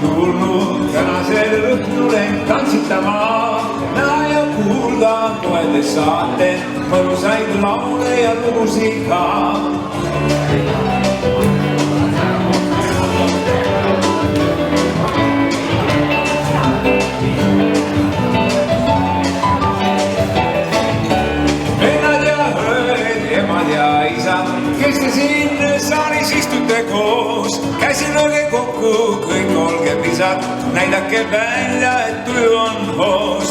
tulnud tänasel õhtul end tantsitama. Näha ja kuulda koedes saate mõnusaid laule ja lugusid ka. Kes te siin saalis istute koos, käsi lööge kokku, kõik olge pisad, näidake välja, et tuju on hoos.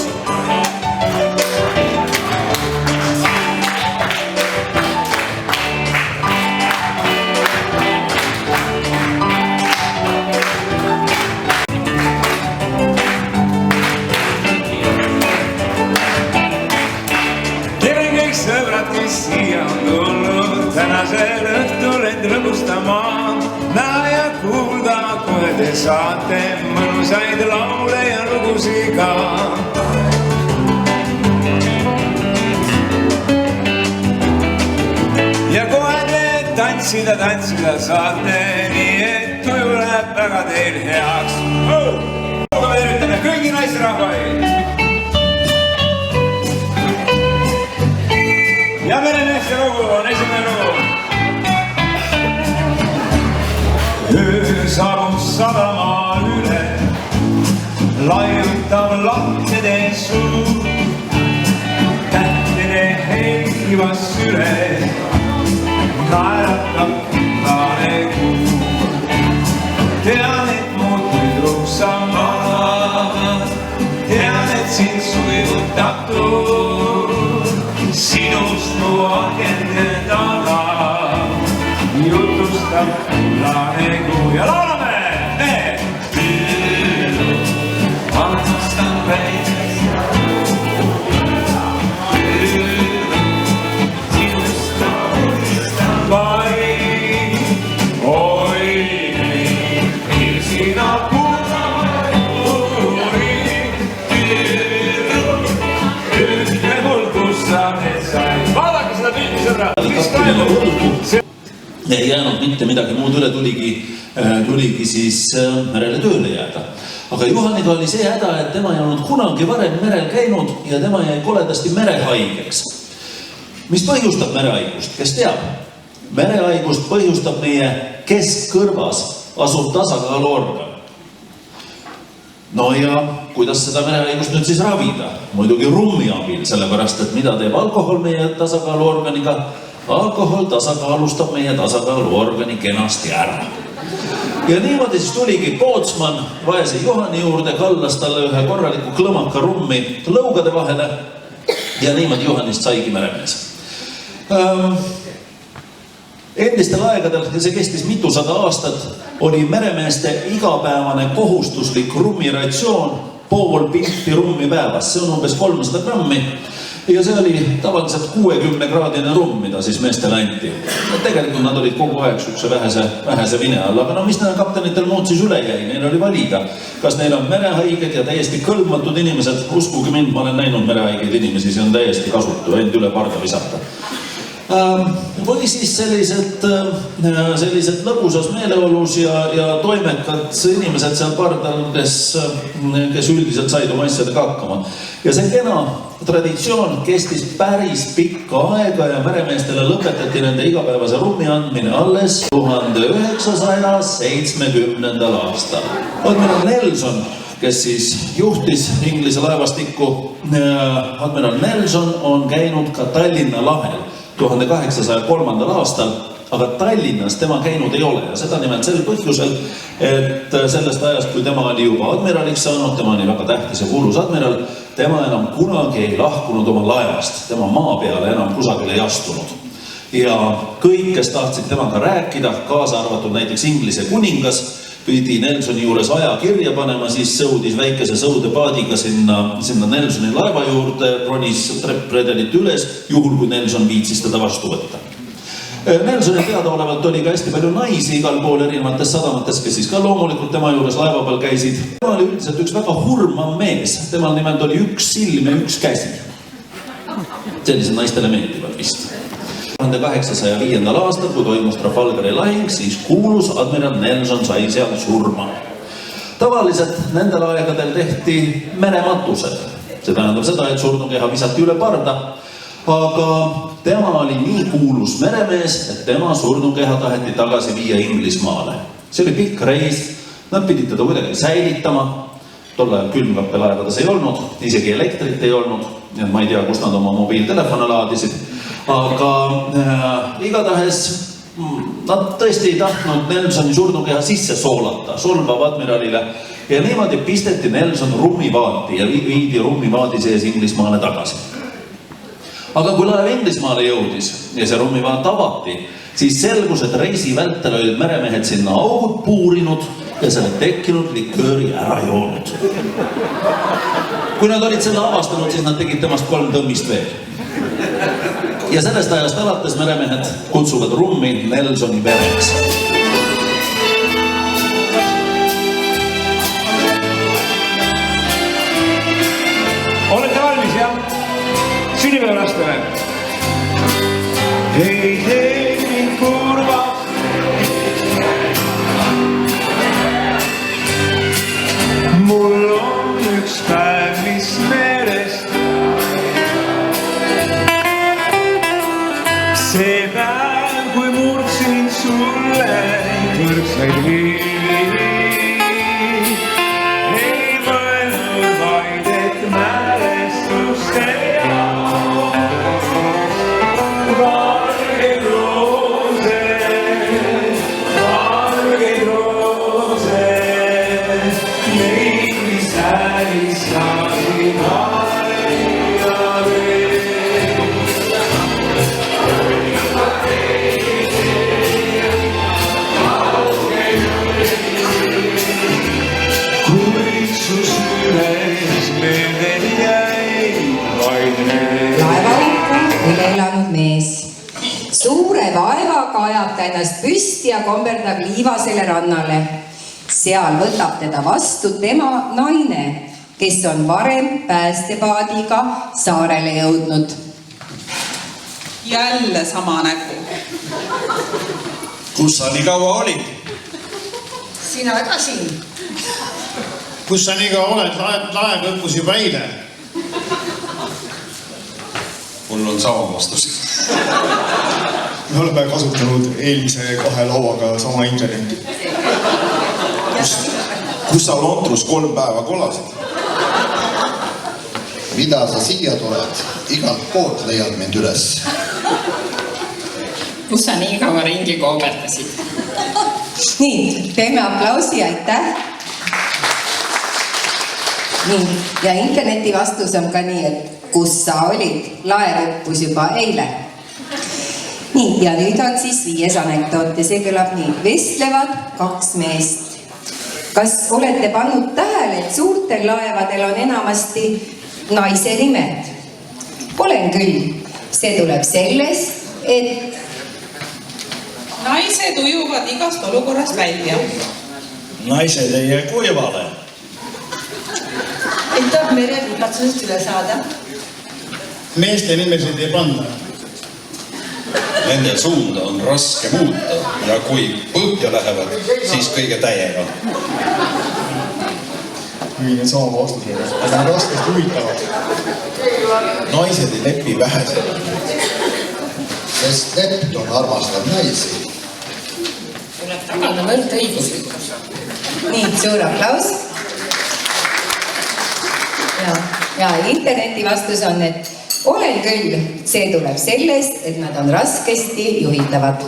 Tere kõik sõbrad, kes siia on tulnud, tänasel õhtul end rõõmustama. Näha ja kuulda kohe te saate mõnusaid laule ja lugusid ka. Ja kohe te tantsida saate, nii et tuju läheb väga teil heaks. Me tervitame kõigi naisrahvaid. Ja meremeeste lugu on esimene lugu. Öö saabub sadama üle, laiutab lahtede suu. Tähtede helgivas süle, naeratab kullane kuu. Tean, et mu tüdruk sa magad, tean, et sind sujutab tuul. Sinust mu akende taga jutustab kullane kuu ja laulame! Tüdruk, armastan päikest. Tüdruk, sinust ma unistan vaid. Oi, sina kuulame kuuri. Tüdruk, ütle mul, kus sa need said. Vaadake seda pildi, sõbra! Mis toimub? Ei jäänud mitte midagi muud üle, tuligi siis merele tööle jääda. Aga Juhaniga oli see häda, et tema ei olnud kunagi varem merel käinud ja tema jäi koledasti merehaigeks. Mis põhjustab merehaigust? Kes teab? Merehaigust põhjustab meie keskkõrvas asuv tasakaaluorgan. No ja kuidas seda merehaigust nüüd siis ravida? Muidugi rummi abil, sellepärast, et mida teeb alkohol meie tasakaaluorganiga? Alkohol tasakaalustab meie tasakaaluorgani kenasti ära. Ja niimoodi siis tuligi Pootsman vaese Juhani juurde, kallas talle ühe korraliku klõmaka rummi lõugade vahele ja niimoodi Juhanist saigi meremees. Endistel aegadel, ja see kestis mitusada aastat, oli meremeeste igapäevane kohustuslik rummiratsioon pool pilti rummi päevas. See on umbes 300 grammi. Ja see oli tavaliselt 60-kraadine rumm, mida siis meestele anti. Tegelikult nad olid kogu aeg sükse vähese vine all, aga no mis neil kaptenitel muud siis üle jäi? Neil oli valida, kas neil on merehaiged ja täiesti kõlbmatud inimesed. Uskuge mind, ma olen näinud merehaigeid inimesi, see on täiesti kasutu, end üle parda visata. Või siis sellised lõbusas meeleolus ja toimekad inimesed seal pardal, kes üldiselt said oma asjadega hakkama. Ja see kena traditsioon kestis päris pikka aega ja meremeestele lõpetati nende igapäevase rummi andmine alles 1970. aastal. Admiral Nelson, kes siis juhtis Inglise laevastikku, Admiral Nelson on käinud ka Tallinna lahel 1803. aastal, aga Tallinnas tema käinud ei ole ja seda nimelt sel põhjusel, et sellest ajast, kui tema oli juba admiraliks saanud, tema oli väga tähtis ja kuulus admiral, tema enam kunagi ei lahkunud oma laevast, tema maa peale enam kusagile ei astunud. Ja kõik, kes tahtsid temaga rääkida, kaasa arvatud näiteks Inglise kuningas, pidi Nelsoni juures aja kirja panema, siis sõudis väikese sõudepaadiga sinna Nelsoni laeva juurde, ronis trepredelit üles, juhul kui Nelson viitsis teda vastu võtta. Nelsoni teadaolevalt oli ka hästi palju naisi igal pool erinevates sadamates, kes siis ka loomulikult tema juures laeva peal käisid. Tema oli üldiselt üks väga hurmav mees, temal nimelt oli üks silm ja üks käsi. Sellised naistele meeldivad vist. 1805. aastal, kui toimus Trafalgari lahing, siis kuulus admiral Nelson sai seal surma. Tavaliselt nendel aegadel tehti merematused. See tähendab seda, et surnukeha visati üle parda, aga tema oli nii kuulus meremees, et tema surnukeha taheti tagasi viia Inglismaale. See oli pikk reis, nad pidid teda kuidagi säilitama. Tol ajal külmkappelaevades ei olnud, isegi elektrit ei olnud, ma ei tea, kus nad oma mobiiltelefone laadisid, aga igatahes nad tõesti ei tahtnud Nelsoni surnukeha sisse soolata, solvav admiralile, ja niimoodi pisteti Nelson rummivaati ja viidi rummivaadi sees Inglismaale tagasi. Aga kui laev Inglismaale jõudis ja see rummivaat avati, siis selgus, et reisi vältel olid meremehed sinna augud puurinud ja selle tekkinud likööri ära joonud. Kui nad olid selle avastanud, siis nad tegid temast 3 tõmmist veel. Ja sellest ajast alates meremehed kutsuvad rummi Nelsoni vereks. Olete valmis, jah? Sünnipäevalastele. Ei tee mind kurvaks. Mul on üks päev, mis meelest. See päev, kui murdsin sulle kõrgsaid hiili. Ei mõelnud vaid, et mälestuste jaoks valged roosed, neid, mis hälistasid aina veel. Laevalippu üle elanud mees. Suure vaevaga ajab ta ennast püsti ja komberdab liivasele rannale. Seal võtab teda vastu tema naine, kes on varem päästepaadiga saarele jõudnud. Jälle sama nägu. Kus sa nii kaua olid? Sina ka siin. Kus sa nii kaua oled? Laev lõppus juba eile. Mul on sama vastus. Me oleme kasutanud eelmise 2 lauaga sama internetti. Kus sa Lontrus 3 päeva kolasid? Mida sa siia tuled? Igalt poolt leiad mind üles. Kus sa nii kaua ringi kooberdasid? Nii, teeme aplausi, aitäh. Nii, ja interneti vastus on ka nii, et kus sa olid? Laev uppus juba eile. Nii, ja nüüd on siis 5. anekdoot ja see kõlab nii. Vestlevad 2 meest. Kas olete pannud tähele, et suurtel laevadel on enamasti naise nimed? Olen küll. See tuleb sellest, et Naised ujuvad igast olukorrast välja. Naised ei jää kuivale. Aitab merevikatsust üle saada. Meeste nimesid ei panna. Nende suunda on raske muuta ja kui põhja lähevad, siis kõige täiega. Ühine sama vastusega, aga on raskesti huvitavad. Naised ei lepi vähesed. Sest Neptun armastab naisi. Tuleb tagada võrdõiguslikkus. nii, suur aplaus. Ja interneti vastus on, et olen küll. See tuleb sellest, et nad on raskesti juhitavad.